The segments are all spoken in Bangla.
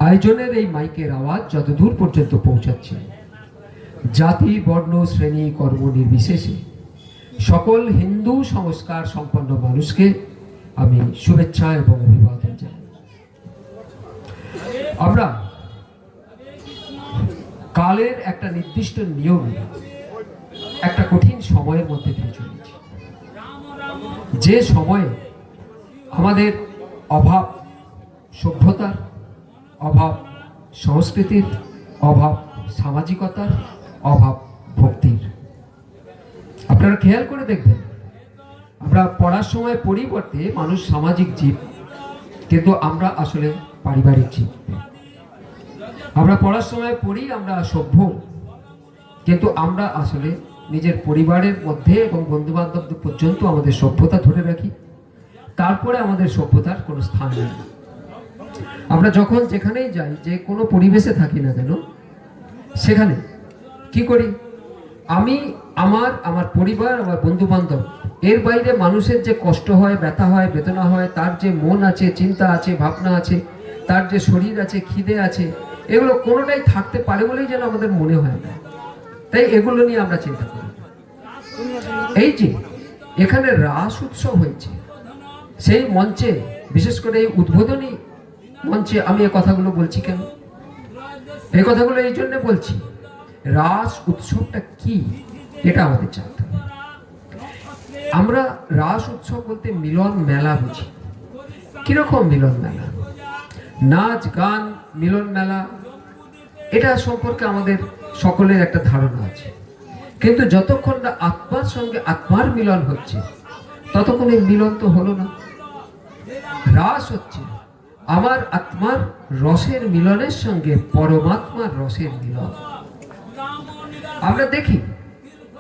আয়োজনের এই মাইকের আওয়াজ যতদূর পর্যন্ত পৌঁছাচ্ছে, জাতি বর্ণ শ্রেণী কর্ম নির্বিশেষে সকল হিন্দু সংস্কার সম্পন্ন মানুষকে আমি শুভেচ্ছা এবং অভিবাদন জানাই। আমরা কালের একটা নির্দিষ্ট নিয়মে একটা কঠিন সময়ের মধ্যে দিয়ে চলেছি, যে সময়ে আমাদের অভাব সভ্যতার, অভাব সংস্কৃতির, অভাব সামাজিকতার, অভাব ভক্তির। আপনারা খেয়াল করে দেখবেন, আমরা পড়ার সময় পরিবর্তে মানুষ সামাজিক জীব, কিন্তু আমরা আসলে পারিবারিক জীব। আমরা পড়ার সময় পড়ি আমরা সভ্য, কিন্তু আমরা আসলে নিজের পরিবারের মধ্যে এবং বন্ধু বান্ধব পর্যন্ত আমাদের সভ্যতা ধরে রাখি, তারপরে আমাদের সভ্যতার কোনো স্থান নেই। আমরা যখন যেখানেই যাই, যে কোনো পরিবেশে থাকি না কেন, সেখানে কি করি? আমি আমার পরিবার, আমার বন্ধু বান্ধব, এর বাইরে মানুষের যে কষ্ট হয়, ব্যথা হয়, বেদনা হয়, তার যে মন আছে, চিন্তা আছে, ভাবনা আছে, তার যে শরীর আছে, খিদে আছে, এগুলো কোনোটাই থাকতে পারে বলেই যেন আমাদের মনে হয় না। তাই এগুলো নিয়ে আমরা চিন্তা করি। এই যে এখানে রাস উৎসব হয়েছে, সেই মঞ্চে, বিশেষ করে এই উদ্বোধনী মঞ্চে আমি এই কথাগুলো বলছি কেন? এই কথাগুলো এই জন্য বলছি, রাস উৎসবটা কি এটা আমাদের জানতে হবে। আমরা রাস উৎসব বলতে মিলন মেলা বুঝি। কিরকম মিলন মেলা? নাচ গান মিলন মেলা, এটা সম্পর্কে আমাদের সকলের একটা ধারণা আছে, কিন্তু যতক্ষণ না আত্মার সঙ্গে আত্মার মিলন হচ্ছে, ততক্ষণ এই মিলন তো হলো না। রাস হচ্ছে আমার আত্মার রসের মিলনের সঙ্গে পরমাত্মার রসের মিলন। আমরা দেখি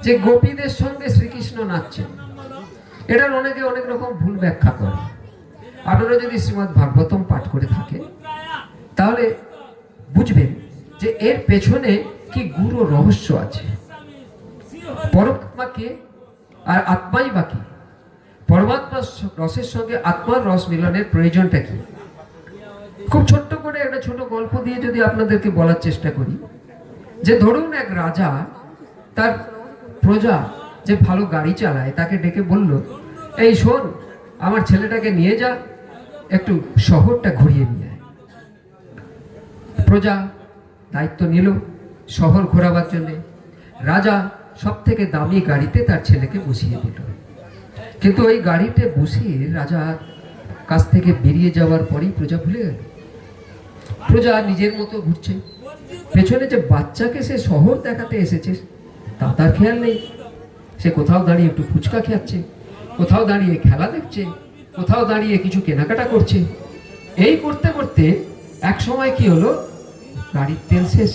যে গোপীদের সঙ্গে শ্রীকৃষ্ণ নাচছেন, এটার অনেকে অনেক রকম ভুল ব্যাখ্যা করে। আপনারা যদি শ্রীমদ্ ভাগবতম পাঠ করে থাকেন, তাহলে বুঝবেন যে এর পেছনে কি গূঢ় রহস্য আছে। পরমাত্মাকে আর আত্মাই বাকি, পরমাত্মার রসের সঙ্গে আত্মার রস মিলনের প্রয়োজনটা কি? খুব ছোট্ট করে একটা ছোট গল্প দিয়ে যদি আপনাদেরকে বলার চেষ্টা করি, যে ধরুন এক রাজা তার প্রজা যে ভালো গাড়ি চালায় তাকে ডেকে বলল, এই শোন, আমার ছেলেটাকে নিয়ে যা, একটু শহরটা ঘুরিয়ে নিয়ে আয়। প্রজা দায়িত্ব নিল শহর ঘোরাবার জন্য। রাজা সব থেকে দামি গাড়িতে তার ছেলেকে বসিয়ে দিল, কিন্তু ওই গাড়িতে বসিয়ে রাজা কাছ থেকে বেরিয়ে যাওয়ার পরেই প্রজা ভুলে গেল। প্রজা নিজের মতো ঘুরছে, পেছনে যে বাচ্চাকে সে শহর দেখাতে এসেছে তার খেয়াল নেই। সে কোথাও দাঁড়িয়ে একটু ফুচকা খাচ্ছে, কোথাও দাঁড়িয়ে খেলা দেখছে, কোথাও দাঁড়িয়ে কিছু কেনাকাটা করছে। এই করতে করতে এক সময় কি হলো, গাড়ির তেল শেষ।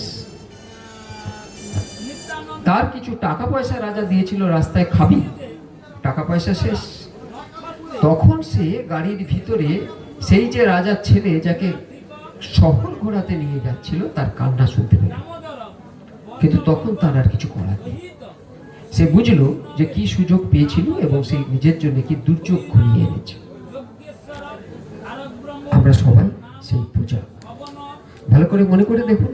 তার কিছু টাকা পয়সা রাজা দিয়েছিল, রাস্তায় খাবি, টাকা পয়সা শেষ। তখন সে গাড়ির ভিতরে সেই যে রাজার ছেলে যাকে শহর ঘোরাতে নিয়ে যাচ্ছিল তার কান্না শুনতে পেল, কিন্তু তখন তার আর কিছু করার নেই। সে বুঝলো যে কি সুযোগ পেয়েছিল এবং সে নিজের জন্য কি দুর্যোগ ঘুরিয়ে এনেছে। আমরা সবাই সেই পূজা ভালো করে মনে করে দেখুন।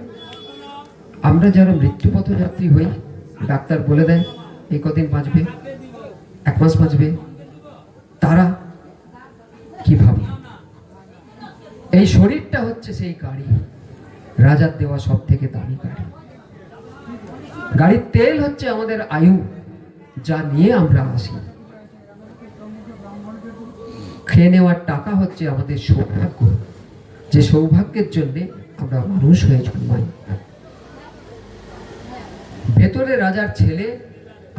আমরা যারা মৃত্যুপথ যাত্রী হই, ডাক্তার বলে দেয় এই কদিন বাঁচবে, 1 মাস বাঁচবে, তারা কি ভাবে? এই শরীরটা হচ্ছে সেই গাড়ি, রাজার দেওয়া সব থেকে দামি গাড়ি। গাড়ির তেল হচ্ছে আমাদের আয়ু, যা নিয়ে আমরা আসি। খেয়ে নেওয়ার টাকা হচ্ছে আমাদের সৌভাগ্য, যে সৌভাগ্যের জন্য আমরা মানুষ হয়ে জন্মাই। ভেতরে রাজার ছেলে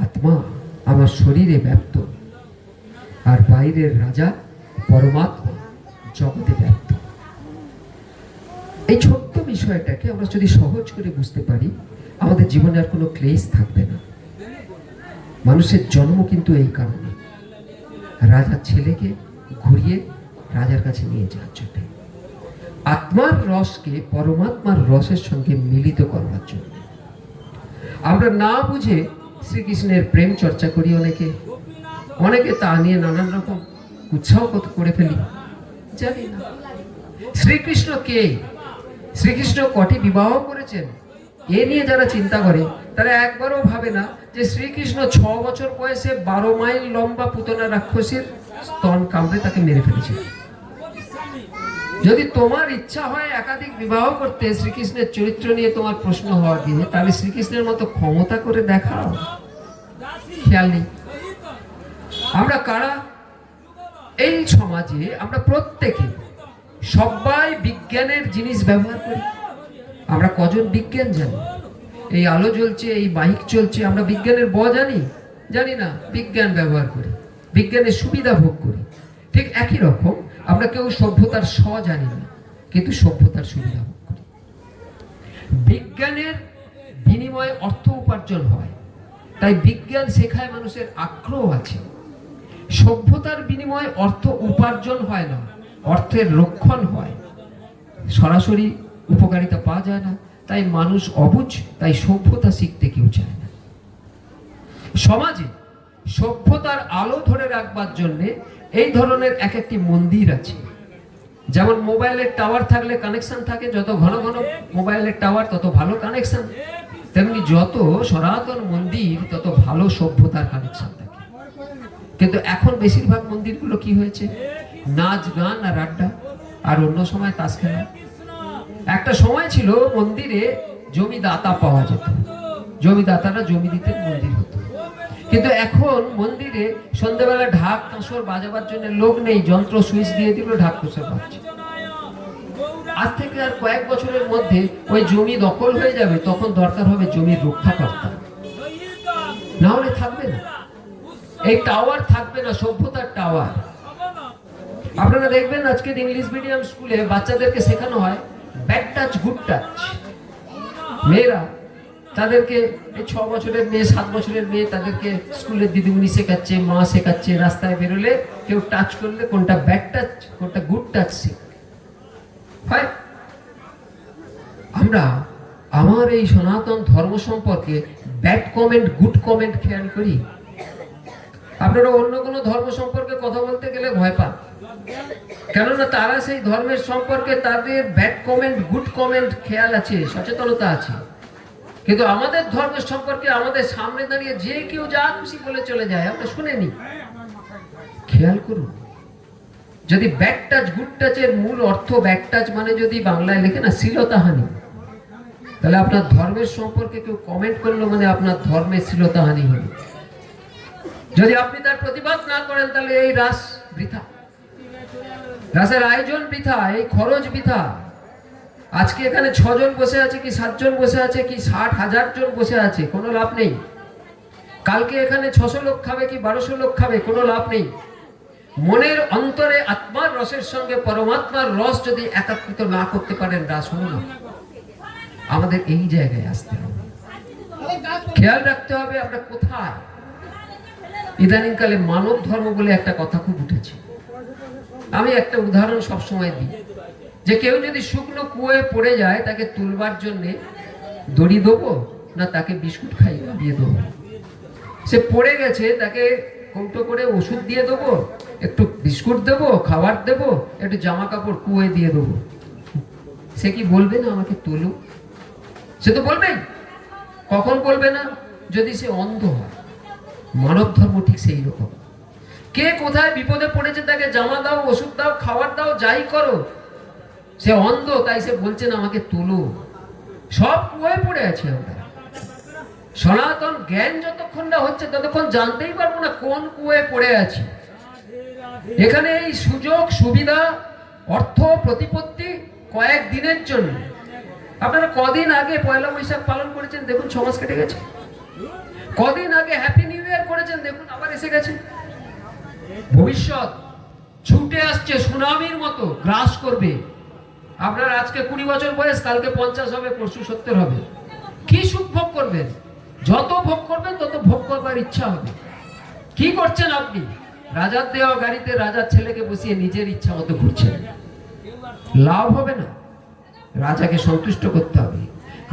আত্মা আমার শরীরে ব্যপ্ত, আর বাইরের রাজা পরমাত্মা জগতে ব্যপ্ত। এই ছোট্ট বিষয়টাকে আমরা যদি সহজ করে বুঝতে পারি, আমাদের জীবনে আর কোনো ক্লেশ থাকবে না। মানুষের জন্ম কিন্তু এই কারণে, রাজার ছেলেকে ঘুরিয়ে রাজার কাছে নিয়ে যাওয়ার জন্য, আত্মার রসকে পরমাত্মার রসের সঙ্গে মিলিত করবার জন্য। আমরা না বুঝে শ্রীকৃষ্ণের প্রেম চর্চা করি, অনেকে তা নিয়ে নানান রকম উৎসাহ করে ফেলি, জানি না শ্রীকৃষ্ণ কে, শ্রীকৃষ্ণ কটি বিবাহ করেছেন এ নিয়ে যারা চিন্তা করে তারা একবারও ভাবে না যে শ্রীকৃষ্ণ 6 বছর বয়সে 12 মাইল লম্বা পুতনা রাক্ষসীর স্তন কামড়ে তাকে মেরে ফেলেছে। যদি তোমার ইচ্ছা হয় একাধিক বিবাহ করতে, শ্রীকৃষ্ণের চরিত্র নিয়ে তোমার প্রশ্ন হওয়া দিয়ে, তাহলে শ্রীকৃষ্ণের মতো ক্ষমতা করে দেখাও। খেয়াল নেই আমরা কারা? এই সমাজে আমরা প্রত্যেকে সবাই বিজ্ঞানের জিনিস ব্যবহার করি। আমরা কজন বিজ্ঞান জানি? এই আলো জ্বলছে, এই মাইক চলছে, আমরা বিজ্ঞানের জানি না, বিজ্ঞান ব্যবহার করি, বিজ্ঞানের সুবিধা ভোগ করি। ঠিক একই রকম আমরা কেউ সভ্যতার জানি না, কিন্তু সভ্যতার সুবিধা ভোগ করি। বিজ্ঞানের বিনিময়ে অর্থ উপার্জন হয়, তাই বিজ্ঞান শেখায় মানুষের আগ্রহ আছে। সভ্যতার বিনিময়ে অর্থ উপার্জন হয় না, অর্থের রক্ষণ হয়। সরাসরি উপকারিতা পাওয়া যায় না, তাই মানুষ অবুঝ, তাই সভ্যতা শিখতে কেউ চায় না। সমাজে সভ্যতার আলো ধরে রাখবার জন্যে এই ধরনের এক একটি মন্দির আছে। যেমন মোবাইলের টাওয়ার থাকলে কানেকশন থাকে, যত ঘন ঘন মোবাইলের টাওয়ার তত ভালো কানেকশন, তেমনি যত সনাতন মন্দির তত ভালো সভ্যতার কানেকশন থাকে। কিন্তু এখন বেশিরভাগ মন্দিরগুলো কি হয়েছে? নাচ গান আর আড্ডা, আর অন্য সময় তাস খেলা। একটা সময় ছিল মন্দিরে জমিদাতা পাওয়া যেত, জমিদাতারা জমি দিতেন, মন্দির হতো। কিন্তু এখন মন্দিরে সন্ধ্যাবেলা ঢাক কাঁসর বাজাবার জন্য লোক নেই, যন্ত্র সুইচ দিয়ে দিল, ঢাক কাঁসর বাজছে। আজ থেকে আর কয়েক বছরের মধ্যে ওই জমি দখল হয়ে যাবে, তখন দরকার হবে জমির রক্ষাকর্তা, না হলে থাকবে না। এই টাওয়ার থাকবে না, সভ্যতার টাওয়ার। আপনারা দেখবেন আজকের ইংলিশ মিডিয়াম স্কুলে বাচ্চাদেরকে শেখানো হয় ব্যাড টাচ গুড টাচ। মেয়েরা তাদেরকে, এই 6 বছরের মেয়ে, 7 বছরের মেয়ে, তাদেরকে স্কুলের দিদিমণি শেখাচ্ছে, মা শেখাচ্ছে। রাস্তায় বেরোলে কেউ টাচ করলে কোনটা ব্যাড টাচ কোনটা গুড টাচ হয়। আমরা আমার এই সনাতন ধর্ম সম্পর্কে ব্যাড কমেন্ট গুড কমেন্ট খেয়াল করি। আপনারা অন্য কোনো ধর্ম সম্পর্কে কথা বলতে গেলে ভয় পান, কেননা তারা সেই ধর্মের সম্পর্কে তাদের ব্যাড কমেন্ট গুড কমেন্ট খেয়াল আছে, সচেতনতা আছে। কিন্তু আমাদের ধর্মের সম্পর্কে আমাদের সামনে দাঁড়িয়ে যে কেউ যা খুশি বলে চলে যায়, আমরা শুনেনি। খেয়াল করুন, যদি ব্যাড টাচ গুড টাচের মূল অর্থ, ব্যাড টাচ মানে যদি বাংলায় লেখে না শ্লীলতাহানি, তাহলে আপনার ধর্মের সম্পর্কে কেউ কমেন্ট করলো মানে আপনার ধর্মের শ্লীলতাহানি হলো। যদি আপনি তার প্রতিবাদ না করেন, তাহলে এই রাস বৃথা, রাসের আয়োজন বৃথা, এই খরচ বৃথা। আজকে এখানে 6 জন বসে আছে কি 7 জন বসে আছে কি 60,000 জন বসে আছে, কোনো লাভ নেই। কালকে এখানে 600 লোক খাবে কি 1200 লোক খাবে, কোনো লাভ নেই। মনের অন্তরে আত্মার রসের সঙ্গে পরমাত্মার রস যদি একাত্রিত না করতে পারেন, রাস হলো না। আমাদের এই জায়গায় আসতে হবে, খেয়াল রাখতে হবে আমরা কোথায়। ইদানিংকালে মানব ধর্ম বলে একটা কথা খুব উঠেছে। আমি একটা উদাহরণ সবসময় দিই, যে কেউ যদি শুকনো কুয়োয় পড়ে যায়, তাকে তুলবার জন্য দড়ি দেবো না তাকে বিস্কুট খাইয়ে দেবো? সে পড়ে গেছে, তাকে কৌটো করে ওষুধ দিয়ে দেবো, একটু বিস্কুট দেবো, খাবার দেবো, একটু জামা কাপড় কুয়োয় দিয়ে দেবো? সে কি বলবে না আমাকে তোলো? সে তো বলবেই। কখন বলবে না? যদি সে অন্ধ হয়। মানব ধর্ম ঠিক সেই রকম। কে কোথায় বিপদে পড়েছে তাকে জামা দাও, ওষুধ দাও, খাবার দাও, যাই করো। সে অন্ধ, তাই সে বলছে না আমাকে তোলো। সব কুয়োয় পড়ে আছে আমরা। সনাতন জ্ঞান যতক্ষণ না হচ্ছে ততক্ষণ জানতেই পারবো না কোন কুয়োয় পড়ে আছি। এখানে এই সুযোগ সুবিধা, অর্থ, প্রতিপত্তি কয়েক দিনের জন্য। আপনারা কদিন আগে পয়লা বৈশাখ পালন করেছেন, দেখুন 6 মাস কেটে গেছে। কদিন আগে হ্যাপি নিউ ইয়ার করেছেন, দেখুন আবার এসে গেছে। ভবিষ্যৎ ছুটে আসছে, সুনামির মতো গ্রাস করবে। আপনার আজকে 20 বছর বয়স, কালকে 50 হবে, পরশু 70 হবে। কি সুখ ভোগ করবেন? যত ভোগ করবেন তত ভোগ করবার ইচ্ছা হবে। কি করছেন আপনি? রাজার দেওয়া গাড়িতে রাজার ছেলেকে বসিয়ে নিজের ইচ্ছা মতো ঘুরছেন, লাভ হবে না। রাজাকে সন্তুষ্ট করতে হবে,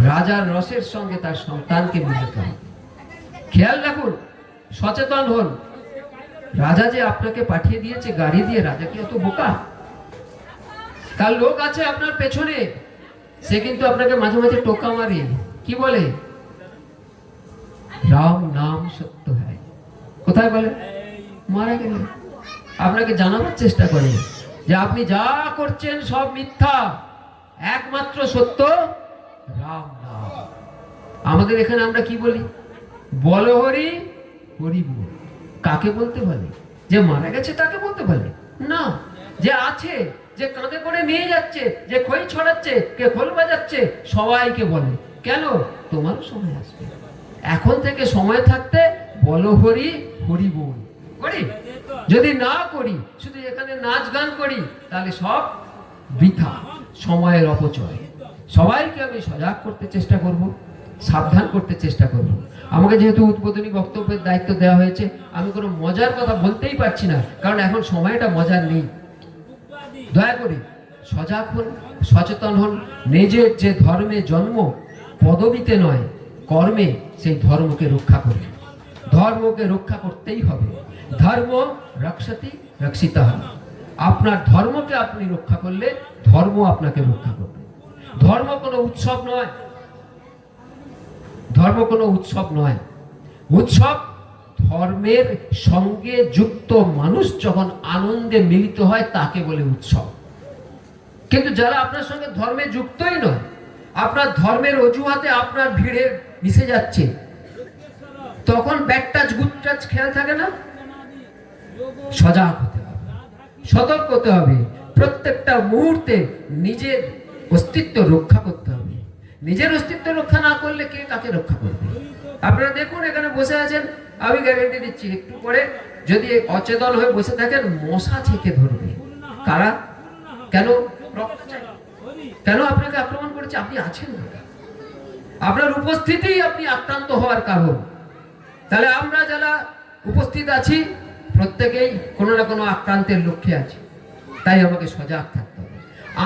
রাজার রসের সঙ্গে তার সন্তানকে মিলাতে হবে। খেয়াল রাখুন, সচেতন হন। রাজা যে আপনাকে পাঠিয়ে দিয়েছে গাড়ি দিয়ে, রাজা কি অত বোকা? তার লোক আছে আপনার পেছনে, সে কিন্তু আপনাকে মাঝে মাঝে টোকা মারে, কি বলে? রাম নাম সত্য হয়। কোথায় বলে? মারা গেলে আপনাকে জানাবার চেষ্টা করে যে আপনি যা করছেন সব মিথ্যা, একমাত্র সত্য রাম নাম। আমাদের এখানে আমরা কি বলি? বলো হরি হরি বল। কাকে বলতে বলে? যে মারা গেছে তাকে বলতে বলে না, যে আছে, যে কাঁধে করে নিয়ে যাচ্ছে, যে খই ছড়াচ্ছে, কে খোল বাজাচ্ছে, সবাইকে বলে। কেন? তোমারও সময় আসবে, এখন থেকে সময় থাকতে বলো হরি হরি বল। করি? যদি না করি, শুধু এখানে নাচ গান করি, তাহলে সব বৃথা, সময়ের অপচয়। সবাইকে আমি সজাগ করতে চেষ্টা করব, সাবধান করতে চেষ্টা করব। আমাকে যেহেতু উদ্বোধনী বক্তব্যের দায়িত্ব দেওয়া হয়েছে, আমি কোনো মজার কথা বলতেই পারছি না, কারণ এখন সময়টা মজার নেই। দয়া করে সজাগ হন, সচেতন হন। নিজের যে ধর্মে জন্ম, পদবিতে নয়, কর্মে সেই ধর্মকে রক্ষা করুন। ধর্মকে রক্ষা করতেই হবে। ধর্ম রক্ষতি রক্ষিতঃ। আপনার ধর্মকে আপনি রক্ষা করলে ধর্ম আপনাকে রক্ষা করবে। ধর্ম কোনো উৎসব নয়, ধর্ম কোনো উৎসব নয়। উৎসব ধর্মের সঙ্গে যুক্ত মানুষ যখন আনন্দে মিলিত হয় তাকে বলে উৎসব। কিন্তু যারা আপনার সঙ্গে ধর্মে যুক্তই নয়, আপনার ধর্মের অজুহাতে আপনার ভিড়ে মিশে যাচ্ছে, তখন ব্যাকটাচ গুডটাচ খেয়াল থাকে না। সজাগ হতে হবে, সতর্ক হতে হবে। প্রত্যেকটা মুহূর্তে নিজের অস্তিত্ব রক্ষা করতে হবে। নিজের অস্তিত্ব রক্ষা না করলে কে কাকে রক্ষা করবে? আপনারা দেখুন, এখানে বসে আছেন, আমি গ্যারেন্টি দিচ্ছি একটু পরে যদি অচেতন হয়ে বসে থাকেন, মশা ছেকে ধরবে। কারা? কেন? রক্ত চাই। কেন আপনাকে আক্রমণ করেছে? আপনি আছেন না, আপনার উপস্থিতি আপনি আক্রান্ত হওয়ার কারণ। তাহলে আমরা যারা উপস্থিত আছি প্রত্যেকেই কোনো না কোনো আক্রান্তের লক্ষ্যে আছি। তাই আমাকে সজাগ থাকতে হবে।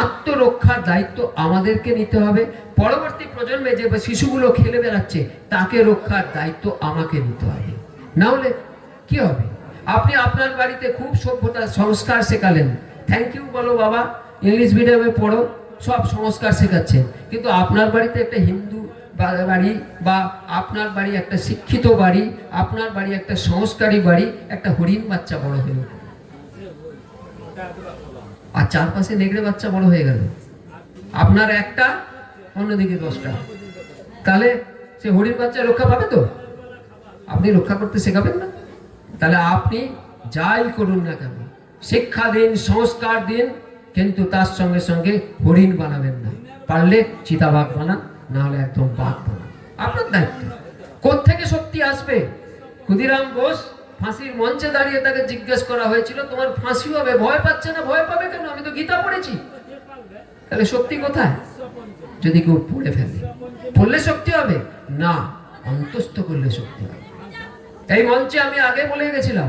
আত্মরক্ষার দায়িত্ব আমাদেরকে নিতে হবে। পরবর্তী প্রজন্মে যে শিশুগুলো খেলে বেড়াচ্ছে তাকে রক্ষার দায়িত্ব আমাকে নিতে হবে। না হলে কি হবে? আপনি আপনার বাড়িতে খুব সভ্যতা সংস্কার শেখালেন, থ্যাংক ইউ বলো বাবা, ইংলিশ মিডিয়ামে পড়ো, সব সংস্কার শেখাচ্ছেন, কিন্তু আপনার বাড়িতে একটা হিন্দু বাড়ি, বা আপনার বাড়ি একটা শিক্ষিত বাড়ি, আপনার বাড়ি একটা সংস্কারী বাড়ি, একটা হরিণ বাচ্চা বড় হয়ে গেল, আর চারপাশে নেগড়ে বাচ্চা বড় হয়ে গেল, আপনার একটা, অন্যদিকে 10টা, তাহলে সে হরিণ বাচ্চা রক্ষা পাবে তো? আপনি রক্ষা করতে শেখাবেন না? তাহলে আপনি যাই করুন না কেন, শিক্ষা দিন, সংস্কার দিন, কিন্তু তার সঙ্গে সঙ্গে হরিণ বানাবেন না। পারলে চিতাবাঘ বানান, না হলে একদম বাঘ বানান। আপনার দায়িত্ব। কোত্থেকে শক্তি আসবে? ক্ষুদিরাম বোস ফাঁসির মঞ্চে দাঁড়িয়ে তাকে জিজ্ঞেস করা হয়েছিল, তোমার ফাঁসি হবে, ভয় পাচ্ছে না? ভয় পাবে কেন? আমি তো গীতা পড়েছি। তাহলে শক্তি কোথায়? যদি কেউ পড়ে ফেলে, পড়লে শক্তি হবে না, অন্তস্থ করলে শক্তি হবে। এই মঞ্চে আমি আগে বলে গেছিলাম,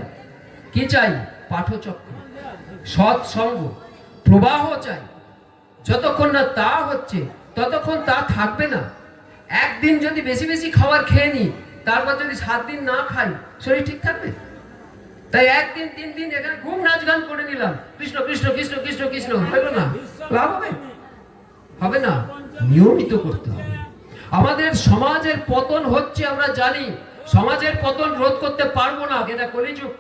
কি চাই? পাঠচক্র, সৎসঙ্গ, প্রবাহ চাই। যতক্ষণ না তা হচ্ছে ততক্ষণ তা থাকবে না। একদিন যদি বেশি বেশি খাবার খেয়ে নি, তারপর যদি 7 দিন না খাই, শরীর ঠিক থাকবে? তাই একদিন 3 দিন এখানে খুব নাচ গান করে নিলাম, কৃষ্ণ কৃষ্ণ কৃষ্ণ কৃষ্ণ কৃষ্ণ, হলো না? লাভ হবে? হবে না। নিয়মিত করতে হবে। আমাদের সমাজের পতন হচ্ছে, আমরা জানি। সমাজের পতন রোধ করতে পারবো না, এটা কলিযুগ,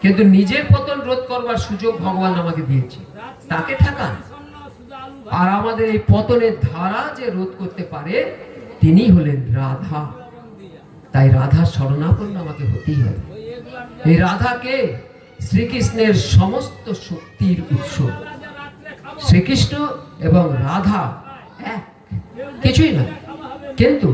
কিন্তু নিজের পতন রোধ করবার সুযোগ ভগবান আমাকে দিয়েছে, তাকে ঠেকান। আর আমাদের এই পতনের ধারা যে রোধ করতে পারে তিনি হলেন রাধা। তাই রাধার শরণাপন্ন আমাকে হতেই হবে। এই রাধাকে শ্রীকৃষ্ণের সমস্ত শক্তির উৎস। শ্রীকৃষ্ণ এবং রাধা এক, কিছুই না। কিন্তু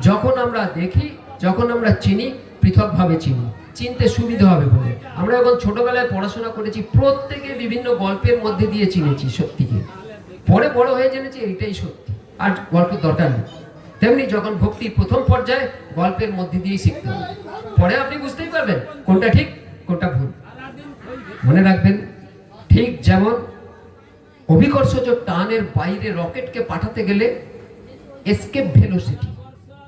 যখন আমরা দেখি, যখন আমরা চিনি, পৃথকভাবে চিনি, চিনতে সুবিধা হবে বলে। আমরা যখন ছোটবেলায় পড়াশোনা করেছি, প্রত্যেকে বিভিন্ন গল্পের মধ্যে দিয়ে চিনেছি সত্যিকে, পরে বড় হয়ে জেনেছি এইটাই সত্যি, আর গল্পের দরকার নেই। তেমনি যখন ভক্তির প্রথম পর্যায়ে, গল্পের মধ্যে দিয়েই শিখতে হবে, পরে আপনি বুঝতেই পারবেন কোনটা ঠিক কোনটা ভুল। মনে রাখবেন, ঠিক যেমন অভিকর্ষজ টানের বাইরে রকেটকে পাঠাতে গেলে এসকেপ ভেলোসিটি,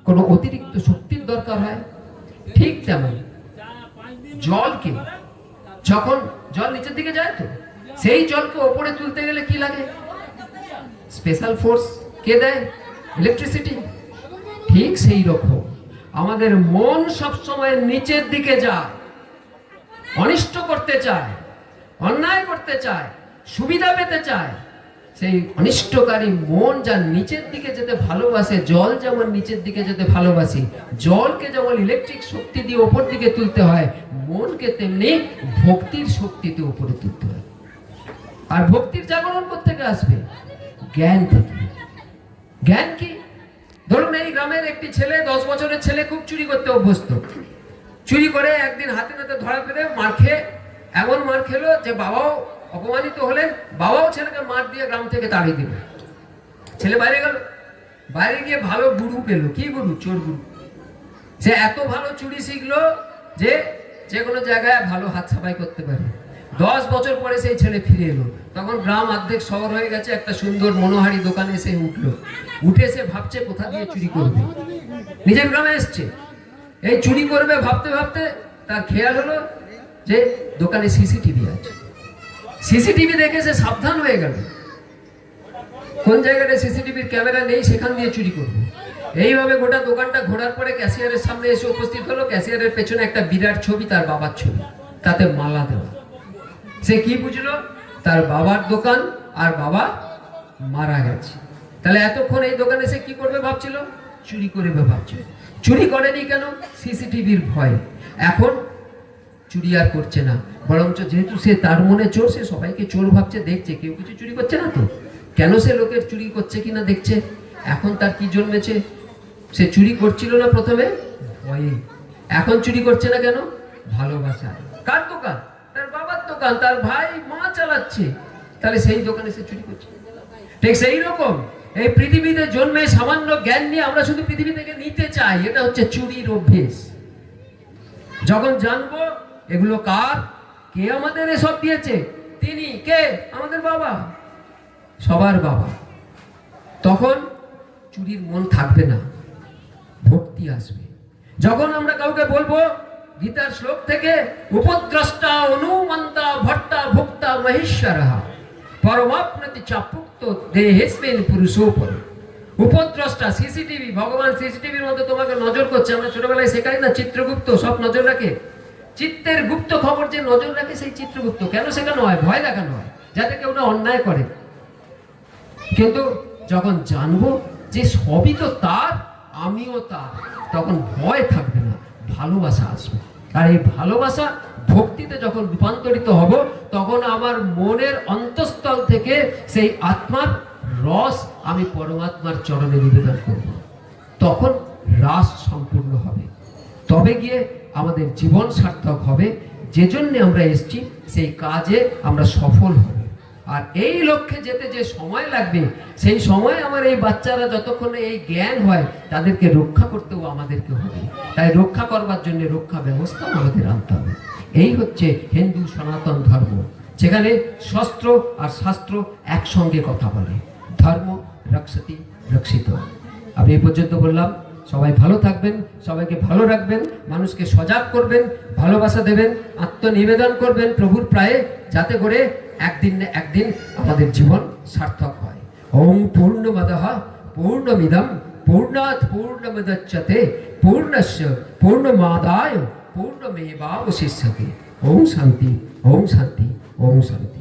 কোনো অতিরিক্ত শক্তির দরকার হয়, ঠিক তেমন জলকে, যখন জল নিচের দিকে যায় তো সেই জলকে ওপরে তুলতে গেলে কি লাগে? স্পেশাল ফোর্স কে দেয়? ইলেকট্রিসিটি। ঠিক সেই রকম আমাদের মন সবসময় নিচের দিকে যায়, অনিষ্ট করতে চায়, অন্যায় করতে চায়, সুবিধা পেতে চায়। সেই অনিষ্টকারী মন যা নিচের দিকে যেতে ভালোবাসে, জল যেমন নিচের দিকে যেতে ভালোবাসি, জলকে যেমন ইলেকট্রিক শক্তি দিয়ে ওপর দিকে তুলতে হয়, মনকে তেমনি ভক্তির শক্তিতে উপরে তুলতে হয়। আর ভক্তির জাগরণ কোত্থেকে আসবে? জ্ঞান থেকে। জ্ঞান কি? ধরুন এই গ্রামের একটি ছেলে, 10 বছরের ছেলে, খুব চুরি করতে অভ্যস্ত। চুরি করে একদিন হাতে নাতে ধরা পেলে মার খেয়ে, এমন মার খেলো যে বাবাও অপমানিত হলেন, বাবাও ছেলেকে মার দিয়ে গ্রাম থেকে তাড়িয়ে দিল। ছেলে বাইরে গেল, বাইরে গিয়ে ভালো গুরু পেল। কি গুরু? চোর গুরু। সে এত ভালো চুরি শিখলো যে কোনো জায়গায় ভালো হাত সাফাই করতে পারে। 10 বছর পরে সেই ছেলে ফিরে এলো, তখন গ্রাম অর্ধেক শহর হয়ে গেছে। একটা সুন্দর মনোহারি দোকানে সে উঠলো, উঠে সে ভাবছে কোথা দিয়ে চুরি করবে। নিজের গ্রামে এসছে, এই চুরি করবে ভাবতে ভাবতে তার খেয়াল হলো যে দোকানে সিসিটিভি আছে। সিসিটিভি দেখে সে সাবধান হয়ে গেল, কোন জায়গাটা সিসিটিভির ক্যামেরা নেই সেখান দিয়ে চুরি করবে। এইভাবে গোটা দোকানটা ঘোরার পরে ক্যাশিয়ারের সামনে এসে উপস্থিত হলো। ক্যাশিয়ারের পেছনে একটা বিরাট ছবি, তার বাবার ছবি, তাতে মালা দেওয়া। সে কি বুঝলো? তার বাবার দোকান, আর বাবা মারা গেছে। তাহলে এতক্ষণ এই দোকানে সে কি করবে ভাবছিল? চুরি করবে ভাবছিল। চুরি করেনি কেন? সিসিটিভির ভয়। এখন চুরি আর করছে না, বরঞ্চ যেহেতু সে তার মনে চোর, সে সবাইকে চোর ভাবছে, দেখছে কেউ কিছু চুরি করছে না তো, কেন সে লোকের চুরি করছে কিনা দেখছে। এখন তার কি জন্মেছে? সে চুরি করছিল না প্রথমে ভয়ে, এখন চুরি করছে না কেন? ভালোবাসা। কার দোকান? তার বাবার দোকান, তার ভাই মা চালাচ্ছে, তাহলে সেই দোকানে সে চুরি করছে। ঠিক সেই রকম এই পৃথিবীতে জন্মে সামান্য জ্ঞান নিয়ে আমরা শুধু পৃথিবী থেকে নিতে চাই, এটা হচ্ছে চুরির অভ্যেস। যখন জানবো এগুলো কার, কে আমাদের এসব দিয়েছে, তিনি কে? আমাদের বাবা, সবার বাবা, তখন চুরির মন থাকবে না, ভক্তি আসবে। যখন আমরা কাউকে বলবো গীতার শ্লোক থেকে, উপদ্রষ্টা অনুমন্তা ভট্টা ভোক্তা মহেশ্বরঃ পরমাপ্নতি চাপুক্ত দেহেস্মিন পুরুষোপর। উপদ্রষ্টা সিসিটিভি, ভগবান সিসিটিভির মধ্যে তোমাকে নজর করছে। আমরা ছোটবেলায় শেখাই না, চিত্রগুপ্ত সব নজর রাখে। চিত্তের গুপ্ত খবর যে নজর রাখে সেই চিত্রগুপ্ত। কেন শেখানো হয়? ভয় দেখানো হয়, যাতে কেউ না অন্যায় করে। কিন্তু যখন জানবো যে সবই তো তার, আমিও তার, তখন ভয় থাকবে না, ভালোবাসা আসবে। আর এই ভালোবাসা ভক্তিতে যখন রূপান্তরিত হব, তখন আমার মনের অন্তঃস্থল থেকে সেই আত্মার রস আমি পরমাত্মার চরণে নিবেদন করব। তখন রাস সম্পূর্ণ হবে, তবে গিয়ে আমাদের জীবন সার্থক হবে। যে জন্য আমরা এসেছি সেই কাজে আমরা সফল হব। আর এই লক্ষ্যে যেতে যে সময় লাগবে, সেই সময় আমার এই বাচ্চারা যতক্ষণে এই জ্ঞান হয়, তাদেরকে রক্ষা করতেও আমাদেরকে হবে। তাই রক্ষা করবার জন্য রক্ষা ব্যবস্থা আমাদের আনতে হবে। এই হচ্ছে হিন্দু সনাতন ধর্ম, যেখানে শস্ত্র আর শাস্ত্র একসঙ্গে কথা বলে। ধর্ম রক্ষতি রক্ষিত। আমি এই পর্যন্ত বললাম। সবাই ভালো থাকবেন, সবাইকে ভালো রাখবেন, মানুষকে সজাগ করবেন, ভালোবাসা দেবেন, আত্মনিবেদন করবেন প্রভুর প্রায়ে, যাতে করে একদিন না একদিন আমাদের জীবন সার্থক হয়। ওম পূর্ণমদঃ পূর্ণমিদং পূর্ণাৎ পূর্ণমুদচ্যতে পূর্ণস্য পূর্ণমাদায় পূর্ণমেবাবশিষ্যতে। ওম শান্তি, ওম শান্তি, ওম শান্তি।